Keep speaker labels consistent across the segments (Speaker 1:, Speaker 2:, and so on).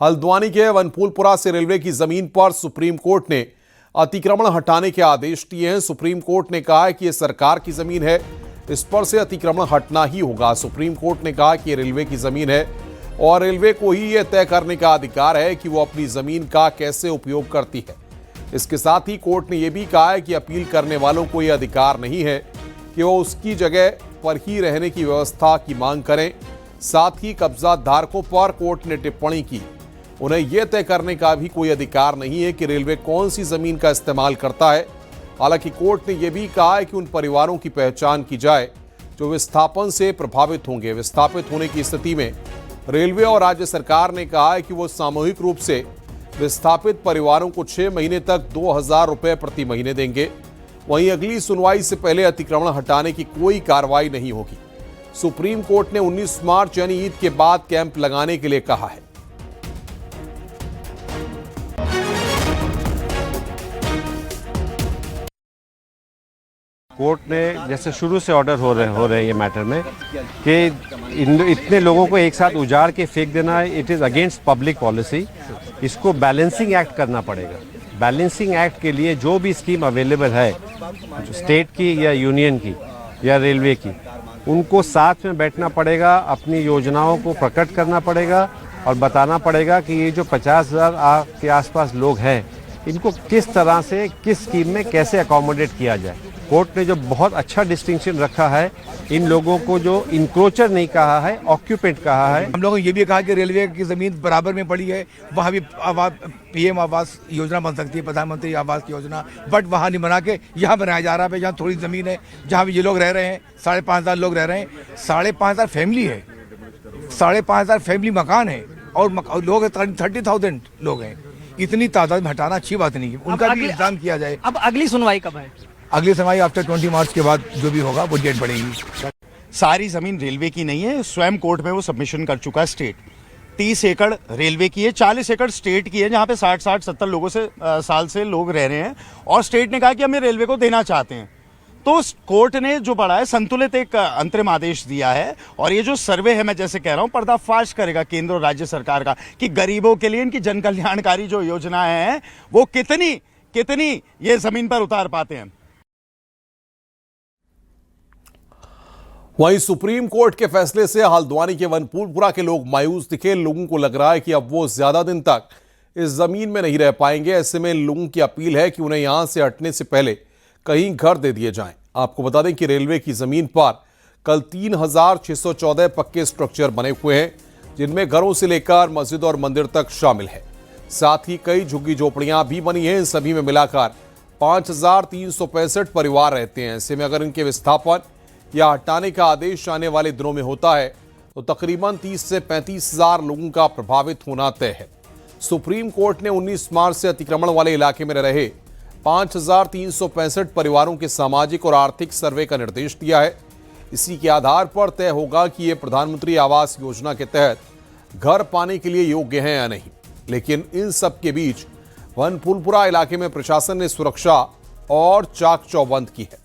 Speaker 1: हल्द्वानी के वनफूलपुरा से रेलवे की जमीन पर सुप्रीम कोर्ट ने अतिक्रमण हटाने के आदेश दिए हैं। सुप्रीम कोर्ट ने कहा है कि यह सरकार की जमीन है, इस पर से अतिक्रमण हटना ही होगा। सुप्रीम कोर्ट ने कहा कि यह रेलवे की जमीन है और रेलवे को ही यह तय करने का अधिकार है कि वो अपनी जमीन का कैसे उपयोग करती है। इसके साथ ही कोर्ट ने यह भी कहा है कि अपील करने वालों को यह अधिकार नहीं है कि वो उसकी जगह पर ही रहने की व्यवस्था की मांग करें। साथ ही कब्जा धारकों पर कोर्ट ने टिप्पणी की, उन्हें यह तय करने का भी कोई अधिकार नहीं है कि रेलवे कौन सी जमीन का इस्तेमाल करता है। हालांकि कोर्ट ने यह भी कहा है कि उन परिवारों की पहचान की जाए जो विस्थापन से प्रभावित होंगे। विस्थापित होने की स्थिति में रेलवे और राज्य सरकार ने कहा है कि वो सामूहिक रूप से विस्थापित परिवारों को 6 महीने तक 2,000 रुपए प्रति महीने देंगे। वहीं अगली सुनवाई से पहले अतिक्रमण हटाने की कोई कार्रवाई नहीं होगी। सुप्रीम कोर्ट ने 19 मार्च यानी ईद के बाद कैंप लगाने के लिए कहा है।
Speaker 2: कोर्ट ने जैसे शुरू से ऑर्डर हो रहे हैं ये मैटर में कि इतने लोगों को एक साथ उजाड़ के फेंक देना, it is against public policy. इसको बैलेंसिंग एक्ट करना पड़ेगा। बैलेंसिंग एक्ट के लिए जो भी स्कीम अवेलेबल है, स्टेट की या यूनियन की या रेलवे की, उनको साथ में बैठना पड़ेगा, अपनी योजनाओं को प्रकट करना पड़ेगा और बताना पड़ेगा कि ये जो 50,000 के आसपास लोग हैं, इनको किस तरह से किस स्कीम में कैसे अकोमोडेट किया जाए। कोर्ट ने जो बहुत अच्छा डिस्टिंक्शन रखा है, इन लोगों को जो इंक्रोचर नहीं कहा है, ऑक्यूपेंट कहा है।
Speaker 3: हम लोगों ने ये भी कहा कि रेलवे की ज़मीन बराबर में पड़ी है, वहाँ भी पीएम आवास योजना बन सकती है, प्रधानमंत्री आवास योजना, बट वहाँ नहीं बना के यहाँ बनाया जा रहा है। जहाँ थोड़ी ज़मीन है, जहाँ भी ये लोग रह रहे हैं, 5,500 लोग रह रहे हैं, 5,500 फैमिली है, 5,500 फैमिली मकान है और लोग 30,000 लोग हैं। इतनी तादाद में हटाना अच्छी बात नहीं है, उनका भी इंतजाम किया जाए।
Speaker 4: अब अगली सुनवाई कब है?
Speaker 3: अगली सुनवाई आफ्टर 20 मार्च के बाद जो भी होगा वो डेट बढ़ेगी।
Speaker 5: सारी जमीन रेलवे की नहीं है, स्वयं कोर्ट में वो सबमिशन कर चुका है स्टेट। 30 एकड़ रेलवे की है, 40 एकड़ स्टेट की है, जहाँ पे 60-70 लोगों से साल से लोग रह रहे हैं और स्टेट ने कहा कि हमें रेलवे को देना चाहते हैं। तो कोर्ट ने जो बड़ा है संतुलित एक अंतरिम आदेश दिया है और ये जो सर्वे है, मैं जैसे कह रहा हूँ, पर्दाफाश करेगा केंद्र और राज्य सरकार का कि गरीबों के लिए इनकी जन कल्याणकारी जो योजनाएं हैं वो कितनी ये जमीन पर उतार पाते हैं।
Speaker 1: वहीं सुप्रीम कोर्ट के फैसले से हल्द्वानी के वनफूलपुरा के लोग मायूस दिखे। लोगों को लग रहा है कि अब वो ज्यादा दिन तक इस जमीन में नहीं रह पाएंगे। ऐसे में लोगों की अपील है कि उन्हें यहां से हटने से पहले कहीं घर दे दिए जाएं। आपको बता दें कि रेलवे की जमीन पर कल 3,614 पक्के स्ट्रक्चर बने हुए हैं, जिनमें घरों से लेकर मस्जिद और मंदिर तक शामिल है। साथ ही कई झुग्गी झोपड़ियां भी बनी हैं। इन सभी में मिलाकर 5,365 परिवार रहते हैं। ऐसे में अगर इनके विस्थापन या हटाने का आदेश आने वाले दिनों में होता है तो तकरीबन 30 से 35,000 लोगों का प्रभावित होना तय है। सुप्रीम कोर्ट ने 19 मार्च से अतिक्रमण वाले इलाके में रहे 5,365 परिवारों के सामाजिक और आर्थिक सर्वे का निर्देश दिया है। इसी के आधार पर तय होगा कि ये प्रधानमंत्री आवास योजना के तहत घर पाने के लिए योग्य हैं या नहीं। लेकिन इन सब के बीच वनफूलपुरा इलाके में प्रशासन ने सुरक्षा और चाक चौबंद की है।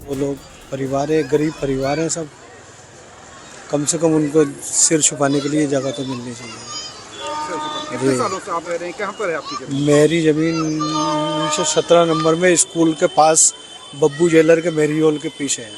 Speaker 6: वो लोग परिवार है, गरीब परिवार है, सब कम से कम उनको सिर छुपाने के लिए जगह तो मिलनी चाहिए।
Speaker 7: कितने सालों से आप रह रहे हैं? कहाँ पर है आपकी जमीन?
Speaker 6: मेरी जमीन 17 नंबर में स्कूल के पास बब्बू जेलर के मेरियोल के पीछे है।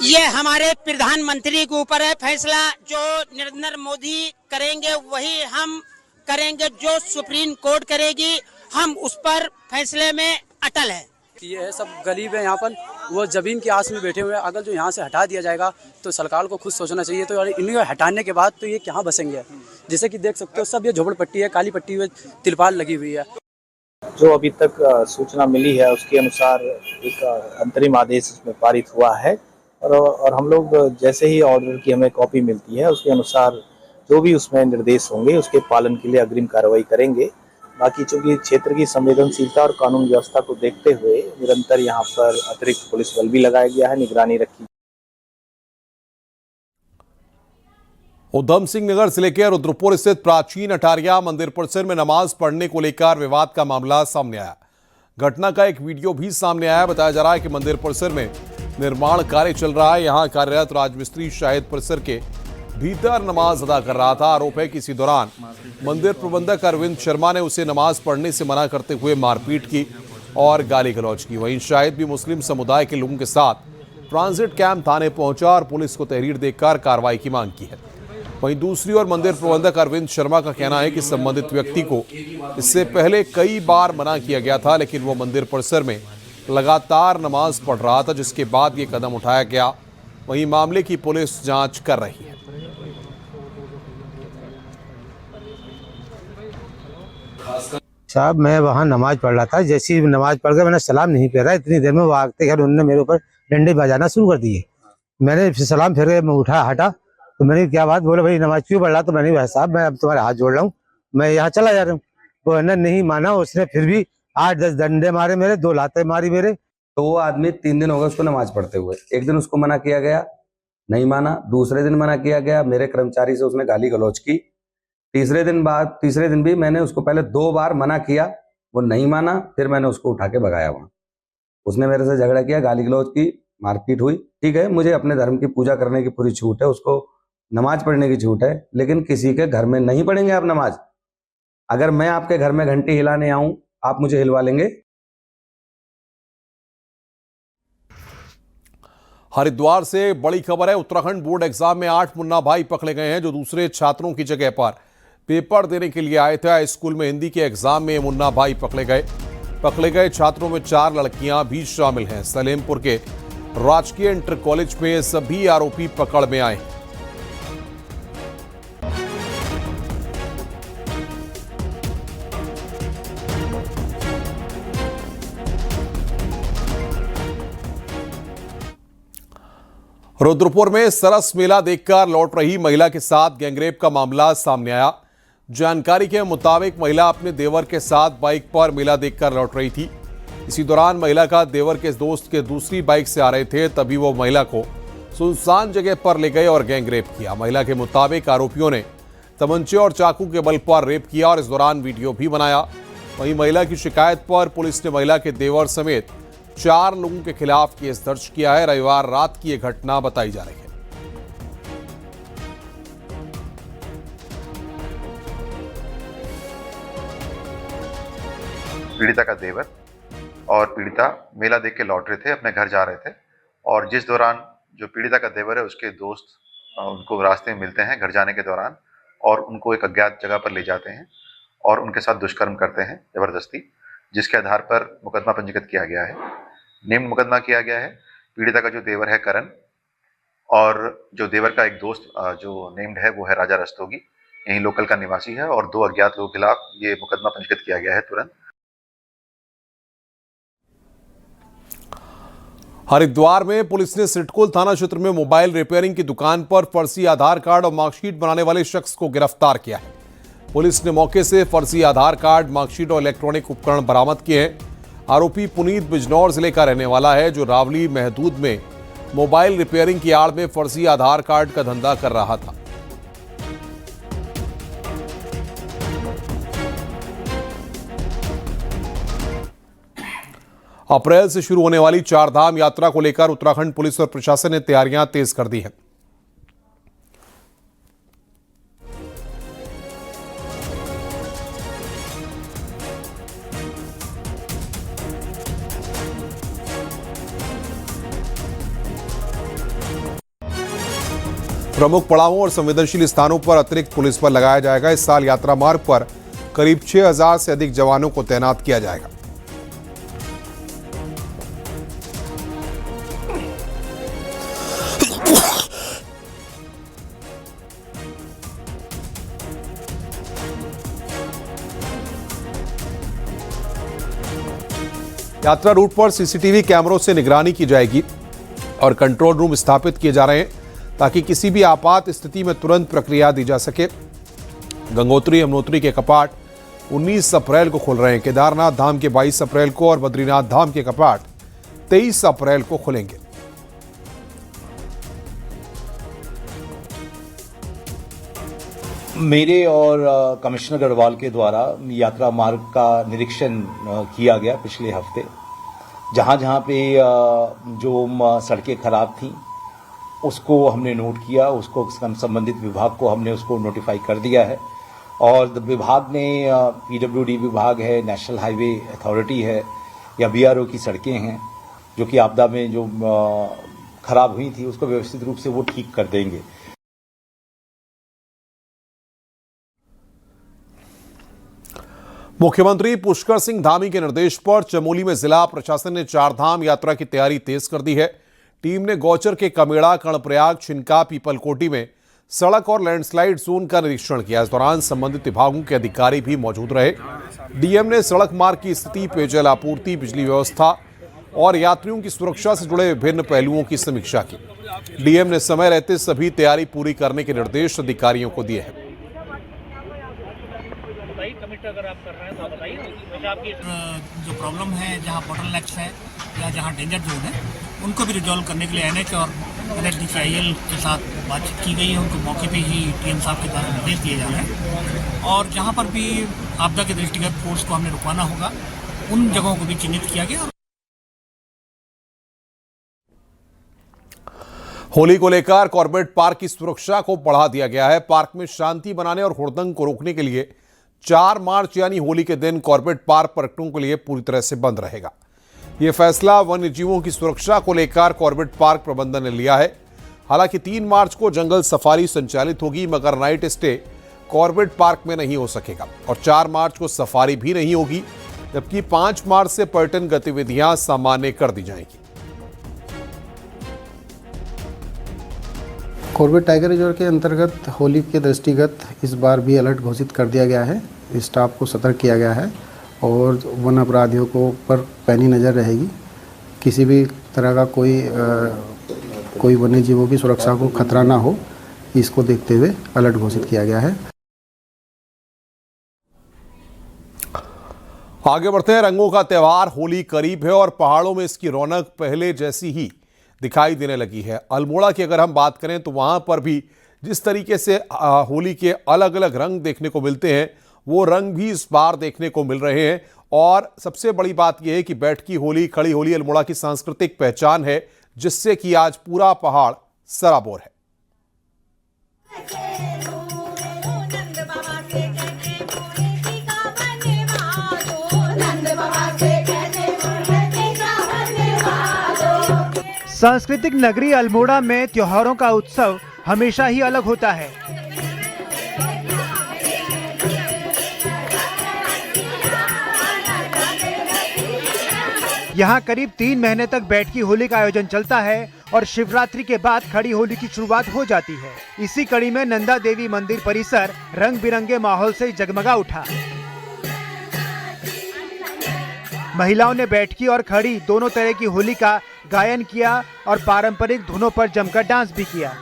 Speaker 4: ये हमारे प्रधानमंत्री के ऊपर है फैसला। जो नरेंद्र मोदी करेंगे वही हम करेंगे, जो सुप्रीम कोर्ट करेगी हम उस पर फैसले में अटल है।
Speaker 8: ये है, सब गरीब है यहाँ पर, वो जमीन की आस में बैठे हुए हैं। अगर जो यहाँ से हटा दिया जाएगा तो सरकार को खुद सोचना चाहिए। तो इन्हें हटाने के बाद तो ये कहाँ बसेंगे? जैसे कि देख सकते हो सब ये झोपड़पट्टी है, काली पट्टी हुई, तिरपाल लगी हुई है।
Speaker 9: जो अभी तक सूचना मिली है उसके अनुसार एक अंतरिम आदेश इसमें पारित हुआ है और हम लोग जैसे ही ऑर्डर की हमें कॉपी मिलती है उसके अनुसार जो भी उसमें निर्देश होंगे उसके पालन के लिए अग्रिम कार्रवाई करेंगे। बाकी चूंकि क्षेत्र की संवेदनशीलता और कानून व्यवस्था को देखते हुए निरंतर यहाँ पर अतिरिक्त पुलिस बल भी लगाया गया है, निगरानी रखी।
Speaker 1: उधम सिंह नगर जिले के रुद्रपुर स्थित प्राचीन अटारिया मंदिर परिसर में नमाज पढ़ने को लेकर विवाद का मामला सामने आया। घटना का एक वीडियो भी सामने आया। बताया जा रहा है कि मंदिर परिसर में निर्माण कार्य चल रहा है। यहां कार्यरत राजमिस्त्री शायद परिसर के भीतर नमाज अदा कर रहा था। आरोप है कि इसी दौरान मंदिर प्रबंधक अरविंद शर्मा ने उसे नमाज पढ़ने से मना करते हुए मारपीट की और गाली गलौज की। वहीं शाहिद भी मुस्लिम समुदाय के लोगों के साथ ट्रांजिट कैंप थाने पहुंचा और पुलिस को तहरीर देकर कार्रवाई की मांग की है। वहीं दूसरी ओर मंदिर प्रबंधक अरविंद शर्मा का कहना है कि संबंधित व्यक्ति को इससे पहले कई बार मना किया गया था, लेकिन वो मंदिर परिसर में लगातार नमाज पढ़ रहा था, जिसके बाद ये कदम उठाया गया। वहीं मामले की पुलिस जांच कर रही है।
Speaker 10: साहब मैं वहाँ नमाज पढ़ रहा था, जैसी नमाज पढ़ के मैंने सलाम नहीं फेरा, इतनी देर में वो आगते खैर उन्होंने मेरे ऊपर डंडे बजाना शुरू कर दिए। मैंने सलाम फेर के मैं उठा हटा तो मैंने क्या बात, बोले भाई नमाज क्यों पढ़ रहा? तो मैंने भाई साहब मैं अब तुम्हारे हाथ जोड़ रहा हूँ, मैं यहाँ चला जा रहा हूँ। वो है नहीं माना, उसने फिर भी 8-10 डंडे मारे मेरे, 2 लातें मारी मेरे।
Speaker 11: तो वो आदमी 3 दिन हो गए उसको नमाज पढ़ते हुए। एक दिन उसको मना किया गया, नहीं माना। दूसरे दिन मना किया गया, मेरे कर्मचारी से उसने गाली गलौज की। तीसरे दिन भी मैंने उसको पहले 2 बार मना किया, वो नहीं माना। फिर मैंने उसको उठा के भगाया वहाँ। उसने मेरे से झगड़ा किया, गाली गलौज की, मारपीट हुई। ठीक है, मुझे अपने धर्म की पूजा करने की पूरी छूट है, उसको नमाज पढ़ने की छूट है, लेकिन किसी के घर में नहीं पढ़ेंगे आप नमाज। अगर मैं आपके घर में घंटी हिलाने आऊं, आप मुझे हिलवा लेंगे?
Speaker 1: हरिद्वार से बड़ी खबर है। उत्तराखंड बोर्ड एग्जाम में 8 मुन्ना भाई पकड़े गए हैं, जो दूसरे छात्रों की जगह पर पेपर देने के लिए आए थे। स्कूल में हिंदी के एग्जाम में मुन्ना भाई पकड़े गए छात्रों में 4 लड़कियां भी शामिल हैं। सलेमपुर के राजकीय इंटर कॉलेज में सभी आरोपी पकड़ में आए। रुद्रपुर में सरस मेला देखकर लौट रही महिला के साथ गैंगरेप का मामला सामने आया। जानकारी के मुताबिक महिला अपने देवर के साथ बाइक पर मेला देखकर लौट रही थी। इसी दौरान महिला का देवर के दोस्त के दूसरी बाइक से आ रहे थे, तभी वो महिला को सुनसान जगह पर ले गए और गैंगरेप किया। महिला के मुताबिक आरोपियों ने तमंचे और चाकू के बल पर रेप किया और इस दौरान वीडियो भी बनाया। वहीं महिला की शिकायत पर पुलिस ने महिला के देवर समेत 4 लोगों के खिलाफ केस दर्ज किया है। रविवार रात की यह घटना बताई जा रही है।
Speaker 12: पीड़िता का देवर और पीड़िता मेला देख के लौट रहे थे, अपने घर जा रहे थे, और जिस दौरान जो पीड़िता का देवर है उसके दोस्त उनको रास्ते में मिलते हैं घर जाने के दौरान, और उनको एक अज्ञात जगह पर ले जाते हैं और उनके साथ दुष्कर्म करते हैं जबरदस्ती, जिसके आधार पर मुकदमा पंजीकृत किया गया है। निम्न मुकदमा किया गया है। पीड़िता का जो देवर है करण, और जो देवर का एक दोस्त जो नेम्ड है वो है राजा रस्तोगी, यहीं लोकल का निवासी है, और 2 अज्ञात लोगों के खिलाफ ये मुकदमा पंजीकृत किया गया है तुरंत।
Speaker 1: हरिद्वार में पुलिस ने सिडकुल थाना क्षेत्र में मोबाइल रिपेयरिंग की दुकान पर फर्जी आधार कार्ड और मार्कशीट बनाने वाले शख्स को गिरफ्तार किया है। पुलिस ने मौके से फर्जी आधार कार्ड, मार्कशीट और इलेक्ट्रॉनिक उपकरण बरामद किए हैं। आरोपी पुनीत बिजनौर जिले का रहने वाला है, जो रावली महदूद में मोबाइल रिपेयरिंग की आड़ में फर्जी आधार कार्ड का धंधा कर रहा था। अप्रैल से शुरू होने वाली 4 धाम यात्रा को लेकर उत्तराखंड पुलिस और प्रशासन ने तैयारियां तेज कर दी हैं। प्रमुख पड़ावों और संवेदनशील स्थानों पर अतिरिक्त पुलिस बल लगाया जाएगा। इस साल यात्रा मार्ग पर करीब 6000 से अधिक जवानों को तैनात किया जाएगा। यात्रा रूट पर सीसीटीवी कैमरों से निगरानी की जाएगी और कंट्रोल रूम स्थापित किए जा रहे हैं, ताकि किसी भी आपात स्थिति में तुरंत प्रक्रिया दी जा सके। गंगोत्री यमुनोत्री के कपाट 19 अप्रैल को खुल रहे हैं। केदारनाथ धाम के 22 अप्रैल को और बद्रीनाथ धाम के कपाट 23 अप्रैल को खुलेंगे।
Speaker 13: मेरे और कमिश्नर गढ़वाल के द्वारा यात्रा मार्ग का निरीक्षण किया गया पिछले हफ्ते। जहां जहां पे जो सड़कें खराब थीं उसको हमने नोट किया, उसको संबंधित विभाग को हमने उसको नोटिफाई कर दिया है। और विभाग ने PWD विभाग है, नेशनल हाईवे अथॉरिटी है या BRO की सड़कें हैं जो कि आपदा में जो खराब हुई थी उसको व्यवस्थित रूप से वो ठीक कर देंगे।
Speaker 1: मुख्यमंत्री पुष्कर सिंह धामी के निर्देश पर चमोली में जिला प्रशासन ने चारधाम यात्रा की तैयारी तेज कर दी है। टीम ने गौचर के कमेड़ा, कर्णप्रयाग, छिनका, पीपलकोटी में सड़क और लैंडस्लाइड जोन का निरीक्षण किया। इस दौरान संबंधित विभागों के अधिकारी भी मौजूद रहे। डीएम ने सड़क मार्ग की स्थिति, पेयजल आपूर्ति, बिजली व्यवस्था और यात्रियों की सुरक्षा से जुड़े विभिन्न पहलुओं की समीक्षा की। डीएम ने समय रहते सभी तैयारी पूरी करने के निर्देश अधिकारियों को दिए हैं।
Speaker 14: अगर आप कर रहे हैं तो बताइए आपकी जो प्रॉब्लम है, जहाँ बोटलनेक्स है या जहाँ डेंजर जोन है, उनको भी रिजॉल्व करने के लिए NH और NHDCIL के साथ बातचीत की गई है। उनको मौके पे ही TM साहब के द्वारा निर्देश दिए जा रहे हैं और जहाँ पर भी आपदा के दृष्टिगत फोर्स को हमने रुकवाना होगा उन जगहों को भी चिन्हित किया गया।
Speaker 1: होली को लेकर कॉर्बेट पार्क की सुरक्षा को बढ़ा दिया गया है। पार्क में शांति बनाने और हुड़दंग को रोकने के लिए 4 मार्च यानी होली के दिन कॉर्बेट पार्क पर्यटकों के लिए पूरी तरह से बंद रहेगा। यह फैसला वन्य जीवों की सुरक्षा को लेकर कॉर्बेट पार्क प्रबंधन ने लिया है। हालांकि 3 मार्च को जंगल सफारी संचालित होगी, मगर नाइट स्टे कॉर्बेट पार्क में नहीं हो सकेगा और 4 मार्च को सफारी भी नहीं होगी, जबकि 5 मार्च से पर्यटन गतिविधियां सामान्य कर दी जाएंगी।
Speaker 6: कॉर्बेट टाइगर रिजर्व के अंतर्गत होली के दृष्टिगत इस बार भी अलर्ट घोषित कर दिया गया है। स्टाफ को सतर्क किया गया है और वन अपराधियों को पर पैनी नज़र रहेगी। किसी भी तरह का कोई वन्य जीवों की सुरक्षा को खतरा ना हो, इसको देखते हुए अलर्ट घोषित किया गया है।
Speaker 1: आगे बढ़ते हैं। रंगों का त्यौहार होली करीब है और पहाड़ों में इसकी रौनक पहले जैसी ही दिखाई देने लगी है। अल्मोड़ा की अगर हम बात करें तो वहां पर भी जिस तरीके से होली के अलग अलग रंग देखने को मिलते हैं, वो रंग भी इस बार देखने को मिल रहे हैं। और सबसे बड़ी बात यह है कि बैठकी होली, खड़ी होली अल्मोड़ा की सांस्कृतिक पहचान है, जिससे कि आज पूरा पहाड़ सराबोर है।
Speaker 15: सांस्कृतिक नगरी अल्मोड़ा में त्योहारों का उत्सव हमेशा ही अलग होता है। यहाँ करीब 3 महीने तक बैठकी होली का आयोजन चलता है और शिवरात्रि के बाद खड़ी होली की शुरुआत हो जाती है। इसी कड़ी में नंदा देवी मंदिर परिसर रंग बिरंगे माहौल से जगमगा उठा। महिलाओं ने बैठकी और खड़ी दोनों तरह की होली का गायन किया और पारंपरिक धुनों पर जमकर डांस भी किया।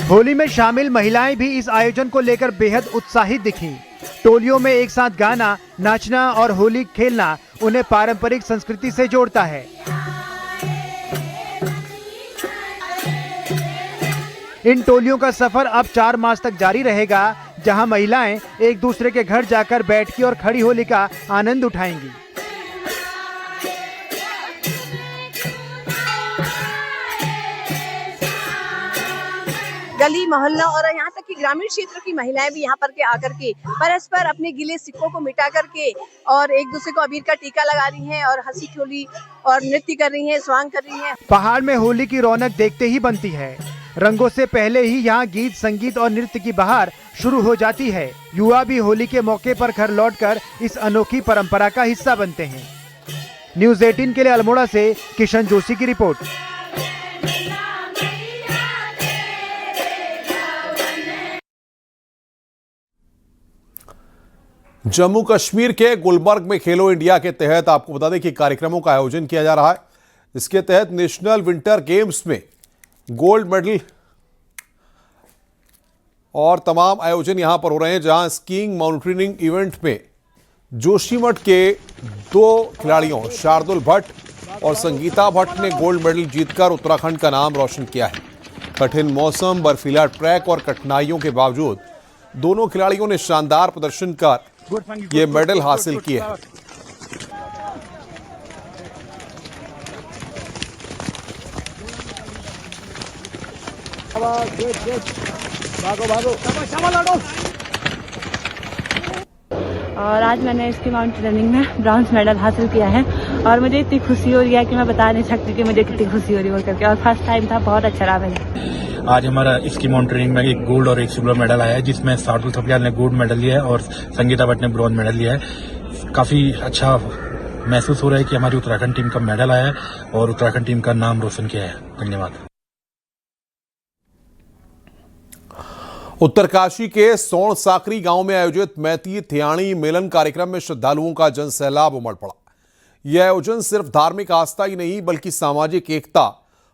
Speaker 15: होली में शामिल महिलाएं भी इस आयोजन को लेकर बेहद उत्साहित दिखीं। टोलियों में एक साथ गाना, नाचना और होली खेलना उन्हें पारंपरिक संस्कृति से जोड़ता है। इन टोलियों का सफर अब 4 मार्च तक जारी रहेगा, जहां महिलाएं एक दूसरे के घर जाकर बैठकी और खड़ी होली का आनंद उठाएंगी।
Speaker 16: गली मोहल्ला और यहाँ तक कि ग्रामीण क्षेत्र की महिलाएं भी यहाँ पर के आकर के परस्पर अपने गिले सिक्कों को मिटा करके और एक दूसरे को अबीर का टीका लगा रही हैं और हंसी ठोली और नृत्य कर रही हैं, स्वांग कर रही हैं।
Speaker 15: पहाड़ में होली की रौनक देखते ही बनती है। रंगों से पहले ही यहाँ गीत, संगीत और नृत्य की बहार शुरू हो जाती है। युवा भी होली के मौके पर घर लौटकर इस अनोखी परंपरा का हिस्सा बनते हैं। न्यूज़ 18 के लिए अल्मोड़ा से किशन जोशी की रिपोर्ट।
Speaker 1: जम्मू कश्मीर के गुलबर्ग में खेलो इंडिया के तहत आपको बता दें कि कार्यक्रमों का आयोजन किया जा रहा है। इसके तहत नेशनल विंटर गेम्स में गोल्ड मेडल और तमाम आयोजन यहां पर हो रहे हैं, जहां स्कीइंग माउंटेनियरिंग इवेंट में जोशीमठ के 2 खिलाड़ियों शार्दुल भट्ट और संगीता भट्ट ने गोल्ड मेडल जीतकर उत्तराखंड का नाम रोशन किया है। कठिन मौसम, बर्फीला ट्रैक और कठिनाइयों के बावजूद दोनों खिलाड़ियों ने शानदार प्रदर्शन कर ये मेडल हासिल किए हैं।
Speaker 17: और आज मैंने इसकी माउंटेन रनिंग में ब्रॉन्ज मेडल हासिल किया है और मुझे इतनी खुशी हो रही है कि मैं बता नहीं सकती कि मुझे कितनी खुशी हो रही है बोल करके। और फर्स्ट टाइम था, बहुत अच्छा रहा मेरा।
Speaker 18: आज हमारा इसकी माउंटेनिंग में एक गोल्ड और एक सिल्वर मेडल आया है, जिसमें शार्दुल थपलियाल ने गोल्ड मेडल लिया है और संगीता भट्ट ने ब्रॉन्ज मेडल लिया है। काफी अच्छा महसूस हो रहा है कि हमारी उत्तराखंड टीम का मेडल आया है और उत्तराखंड टीम का नाम रोशन किया है। धन्यवाद।
Speaker 1: उत्तरकाशी के सोण साकरी गांव में आयोजित मैती थियाणी मेलन कार्यक्रम में श्रद्धालुओं का जनसैलाब उमड़ पड़ा। यह आयोजन सिर्फ धार्मिक आस्था ही नहीं बल्कि सामाजिक एकता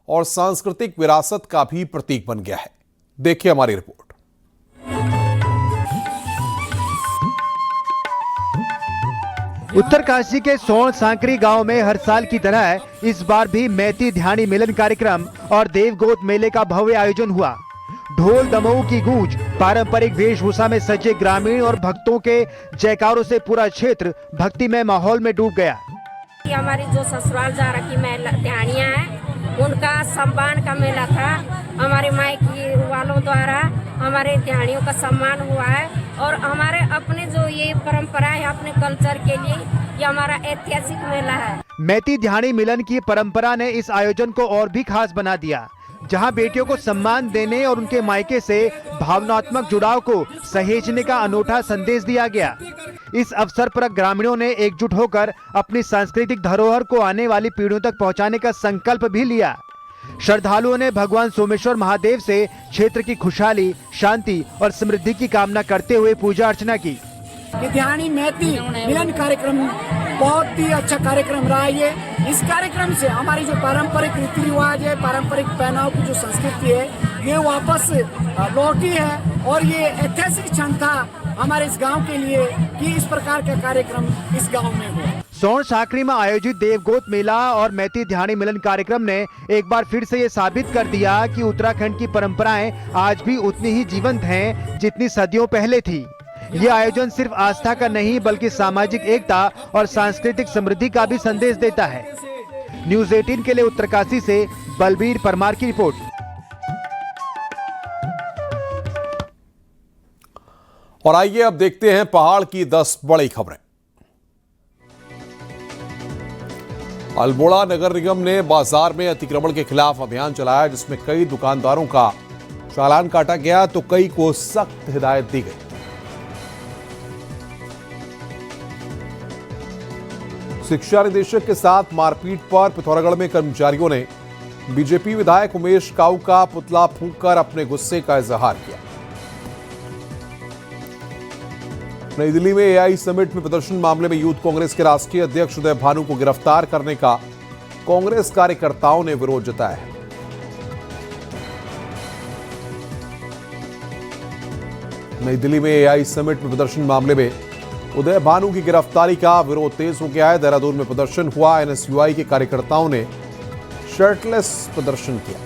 Speaker 1: और सांस्कृतिक विरासत का भी प्रतीक बन गया है। देखिए हमारी रिपोर्ट।
Speaker 15: उत्तरकाशी के सोण सांकरी गांव में हर साल की तरह इस बार भी मैती ध्यानी मिलन कार्यक्रम और देवगोत मेले का भव्य आयोजन हुआ। ढोल दमऊ की गूंज, पारंपरिक वेशभूषा में सजे ग्रामीण और भक्तों के जयकारों से पूरा क्षेत्र भक्तिमय माहौल में डूब गया।
Speaker 19: हमारी जो ससुराल जा रखी ध्यानियाँ हैं, उनका सम्मान का मेला था। हमारे मायके वालों द्वारा हमारे ध्यानियों का सम्मान हुआ है और हमारे अपने जो ये परंपरा है अपने कल्चर के लिए ये हमारा ऐतिहासिक मेला है।
Speaker 15: मैती ध्यानी मिलन की परंपरा ने इस आयोजन को और भी खास बना दिया, जहां बेटियों को सम्मान देने और उनके मायके से भावनात्मक जुड़ाव को सहेजने का अनूठा संदेश दिया गया। इस अवसर पर ग्रामीणों ने एकजुट होकर अपनी सांस्कृतिक धरोहर को आने वाली पीढ़ियों तक पहुंचाने का संकल्प भी लिया। श्रद्धालुओं ने भगवान सोमेश्वर महादेव से क्षेत्र की खुशहाली, शांति और समृद्धि की कामना करते हुए पूजा अर्चना की।
Speaker 20: ध्यानी मैती मिलन कार्यक्रम बहुत ही अच्छा कार्यक्रम रहा है। इस कार्यक्रम से हमारी जो पारंपरिक रीति रिवाज है, पारंपरिक पहनाव की जो संस्कृति है, ये वापस लौटी है और ये ऐतिहासिक क्षण था हमारे इस गांव के लिए कि इस प्रकार का कार्यक्रम इस गांव में हो।
Speaker 15: सोण साकरी में आयोजित देवगोत मेला और मैती ध्यानी मिलन कार्यक्रम ने एक बार फिर से ये साबित कर दिया कि उत्तराखंड की परंपराएं आज भी उतनी ही जीवंत हैं जितनी सदियों पहले थी। ये आयोजन सिर्फ आस्था का नहीं बल्कि सामाजिक एकता और सांस्कृतिक समृद्धि का भी संदेश देता है। न्यूज़ 18 के लिए उत्तरकाशी से बलबीर परमार की रिपोर्ट।
Speaker 1: और आइए अब देखते हैं पहाड़ की 10 बड़ी खबरें। अल्मोड़ा नगर निगम ने बाजार में अतिक्रमण के खिलाफ अभियान चलाया, जिसमें कई दुकानदारों का चालान काटा गया तो कई को सख्त हिदायत दी गई। शिक्षा निदेशक के साथ मारपीट पर पिथौरागढ़ में कर्मचारियों ने बीजेपी विधायक उमेश काऊ का पुतला फूंककर अपने गुस्से का इजहार किया। नई दिल्ली में एआई समिट में प्रदर्शन मामले में यूथ कांग्रेस के राष्ट्रीय अध्यक्ष उदय भानु को गिरफ्तार करने का कांग्रेस कार्यकर्ताओं ने विरोध जताया है। नई दिल्ली में एआई समिट में प्रदर्शन मामले में उदय भानु की गिरफ्तारी का विरोध तेज हो गया है। देहरादून में प्रदर्शन हुआ। एनएसयूआई के कार्यकर्ताओं ने शर्टलेस प्रदर्शन किया।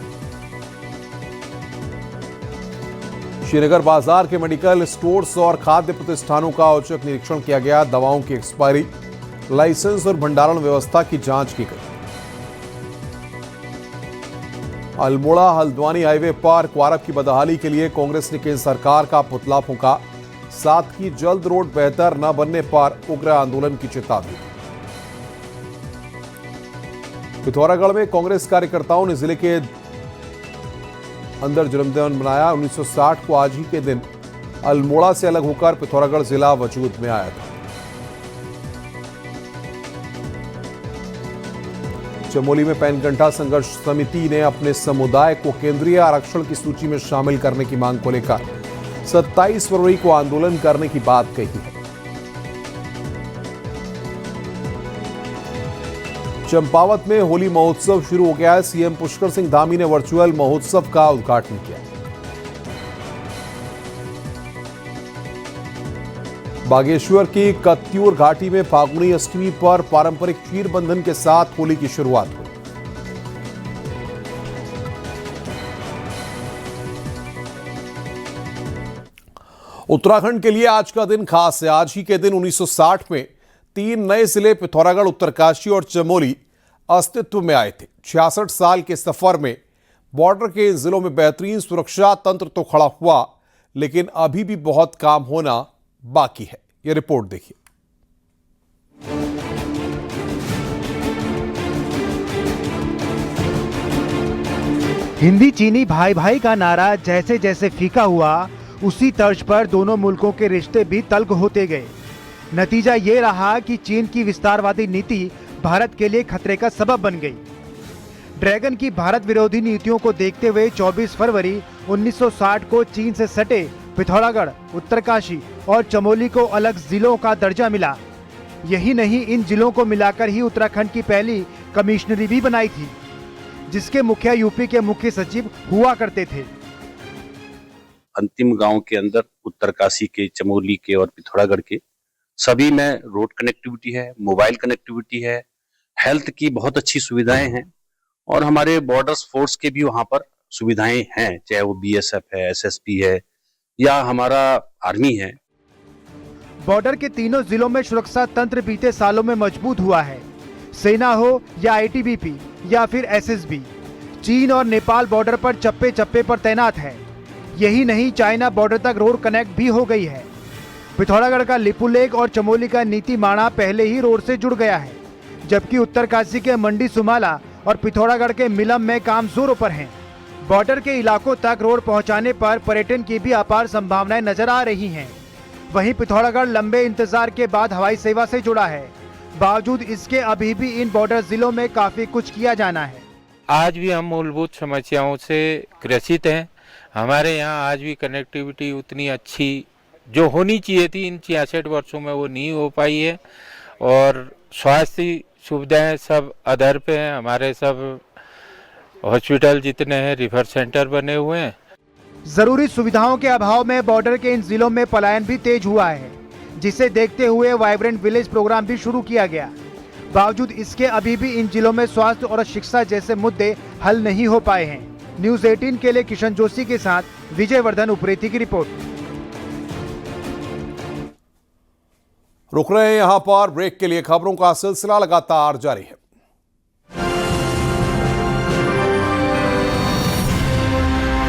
Speaker 1: श्रीनगर बाजार के मेडिकल स्टोर्स और खाद्य प्रतिष्ठानों का औचक निरीक्षण किया गया। दवाओं की एक्सपायरी, लाइसेंस और भंडारण व्यवस्था की जांच की गई। अल्मोड़ा हल्द्वानी हाईवे पर क्वारब की बदहाली के लिए कांग्रेस ने केंद्र सरकार का पुतला फूंका। साथ ही जल्द रोड बेहतर न बनने पर उग्र आंदोलन की चेतावनी। पिथौरागढ़ में कांग्रेस कार्यकर्ताओं ने जिले के अंदर जन्मदिन मनाया। 1960 को आज ही के दिन अल्मोड़ा से अलग होकर पिथौरागढ़ जिला वजूद में आया था। चमोली में पैनगंठा संघर्ष समिति ने अपने समुदाय को केंद्रीय आरक्षण की सूची में शामिल करने की मांग को लेकर 27 फरवरी को आंदोलन करने की बात कही है। चंपावत में होली महोत्सव शुरू हो गया है। सीएम पुष्कर सिंह धामी ने वर्चुअल महोत्सव का उद्घाटन किया। बागेश्वर की कत्यूर घाटी में फागुनी अष्टमी पर पारंपरिक चीर बंधन के साथ होली की शुरुआत हुई। उत्तराखंड के लिए आज का दिन खास है। आज ही के दिन 1960 में 3 नए जिले पिथौरागढ़, उत्तरकाशी और चमोली अस्तित्व में आए थे। 66 साल के सफर में बॉर्डर के इन जिलों में बेहतरीन सुरक्षा तंत्र तो खड़ा हुआ, लेकिन अभी भी बहुत काम होना बाकी है। यह रिपोर्ट देखिए।
Speaker 15: हिंदी चीनी भाई भाई का नारा जैसे जैसे फीका हुआ, उसी तर्ज पर दोनों मुल्कों के रिश्ते भी तल्ख होते गए। नतीजा ये रहा कि चीन की विस्तारवादी नीति भारत के लिए खतरे का सबब बन गई। ड्रैगन की भारत विरोधी नीतियों को देखते हुए 24 फरवरी 1960 को चीन से सटे पिथौरागढ़, उत्तरकाशी और चमोली को अलग जिलों का दर्जा मिला। यही नहीं, इन जिलों को मिलाकर ही उत्तराखंड की पहली कमिश्नरी भी बनाई थी, जिसके मुखिया यूपी के मुख्य सचिव हुआ करते थे।
Speaker 21: अंतिम गांव के अंदर उत्तरकाशी के, चमोली के और पिथौरागढ़ के सभी में रोड कनेक्टिविटी है, मोबाइल कनेक्टिविटी है, हेल्थ की बहुत अच्छी सुविधाएं हैं और हमारे बॉर्डर्स फोर्स के भी वहां पर सुविधाएं हैं, चाहे वो बीएसएफ है, एसएसपी है या हमारा आर्मी है।
Speaker 15: बॉर्डर के तीनों जिलों में सुरक्षा तंत्र बीते सालों में मजबूत हुआ है। सेना हो या आईटीबीपी या फिर एसएसबी, चीन और नेपाल बॉर्डर पर चप्पे चप्पे पर तैनात है। यही नहीं, चाइना बॉर्डर तक रोड कनेक्ट भी हो गई है। पिथौरागढ़ का लिपुलेख और चमोली का नीति माणा पहले ही रोड से जुड़ गया है, जबकि उत्तरकाशी के मंडी सुमाला और पिथौरागढ़ के मिलम में काम जोरों पर हैं। बॉर्डर के इलाकों तक रोड पहुंचाने पर पर्यटन की भी अपार संभावनाएं नजर आ रही हैं। वहीं पिथौरागढ़ लंबे इंतजार के बाद हवाई सेवा से जुड़ा है। बावजूद इसके अभी भी इन बॉर्डर जिलों में काफी कुछ किया जाना है।
Speaker 22: आज भी हम मूलभूत समस्याओं से ग्रसित हैं। हमारे यहाँ आज भी कनेक्टिविटी उतनी अच्छी जो होनी चाहिए थी इन 66 वर्षों में वो नहीं हो पाई है और स्वास्थ्य सुविधाएं सब अधर पे हैं। हमारे सब हॉस्पिटल जितने हैं रिफर सेंटर बने हुए हैं।
Speaker 15: जरूरी सुविधाओं के अभाव में बॉर्डर के इन जिलों में पलायन भी तेज हुआ है, जिसे देखते हुए वाइब्रेंट विलेज प्रोग्राम भी शुरू किया गया। बावजूद इसके अभी भी इन जिलों में स्वास्थ्य और शिक्षा जैसे मुद्दे हल नहीं हो पाए हैं। न्यूज 18 के लिए किशन जोशी के साथ विजय वर्धन उप्रेती की रिपोर्ट।
Speaker 1: रुक रहे हैं यहां पर ब्रेक के लिए। खबरों का सिलसिला लगातार जारी है।